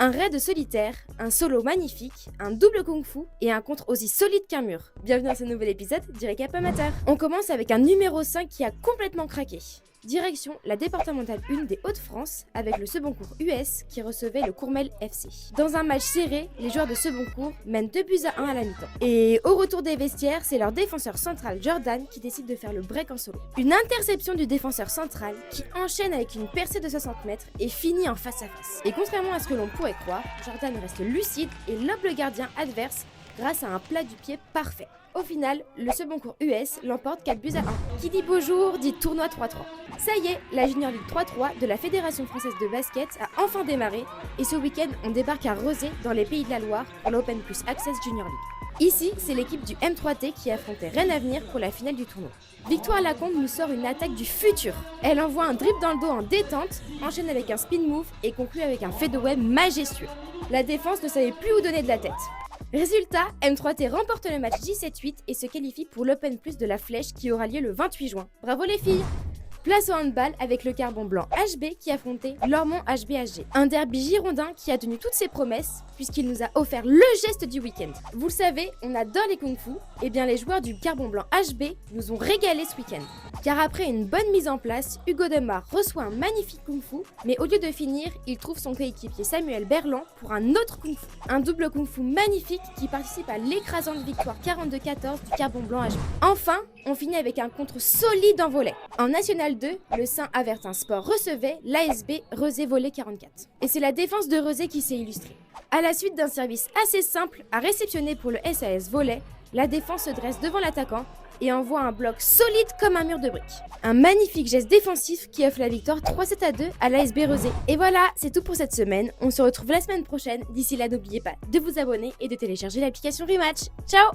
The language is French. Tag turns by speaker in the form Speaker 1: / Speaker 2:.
Speaker 1: Un raid solitaire, un solo magnifique, un double kung-fu et un contre aussi solide qu'un mur. Bienvenue dans ce nouvel épisode du Récap Amateur. On commence avec un numéro 5 qui a complètement craqué. Direction la départementale 1 des Hauts-de-France avec le Seboncourt US qui recevait le Courmel FC. Dans un match serré, les joueurs de Seboncourt mènent 2-1 à la mi-temps. Et au retour des vestiaires, c'est leur défenseur central Jordan qui décide de faire le break en solo. Une interception du défenseur central qui enchaîne avec une percée de 60 mètres et finit en face à face. Et contrairement à ce que l'on pourrait croire, Jordan reste lucide et lobe le gardien adverse grâce à un plat du pied parfait. Au final, le Seboncourt US l'emporte 4-1. Qui dit beau jour dit tournoi 3-3. Ça y est, la Junior League 3-3 de la Fédération Française de Basket a enfin démarré et ce week-end, on débarque à Rezé dans les Pays de la Loire pour l'Open Plus Access Junior League. Ici, c'est l'équipe du M3T qui affrontait Rennes Avenir pour la finale du tournoi. Victoire Lacombe nous sort une attaque du futur. Elle envoie un dribble dans le dos en détente, enchaîne avec un spin move et conclut avec un fadeaway majestueux. La défense ne savait plus où donner de la tête. Résultat, M3T remporte le match 17-8 et se qualifie pour l'Open Plus de la Flèche qui aura lieu le 28 juin. Bravo les filles! Place au handball avec le Carbon Blanc HB qui affrontait Lormont HB-HG. Un derby girondin qui a tenu toutes ses promesses puisqu'il nous a offert le geste du week-end. Vous le savez, on adore les kung-fu, et bien les joueurs du Carbon Blanc HB nous ont régalé ce week-end. Car après une bonne mise en place, Hugo Demar reçoit un magnifique kung-fu, mais au lieu de finir, il trouve son coéquipier Samuel Berland pour un autre kung-fu. Un double kung-fu magnifique qui participe à l'écrasante victoire 42-14 du Carbon Blanc HB. Enfin, on finit avec un contre solide en volley. En National 2, le Saint-Avertin Sport recevait l'ASB Rezé Volley 44. Et c'est la défense de Rezé qui s'est illustrée. À la suite d'un service assez simple à réceptionner pour le SAS Volley, la défense se dresse devant l'attaquant et envoie un bloc solide comme un mur de briques. Un magnifique geste défensif qui offre la victoire 3-7-2 à l'ASB Rezé. Et voilà, c'est tout pour cette semaine. On se retrouve la semaine prochaine. D'ici là, n'oubliez pas de vous abonner et de télécharger l'application Rematch. Ciao!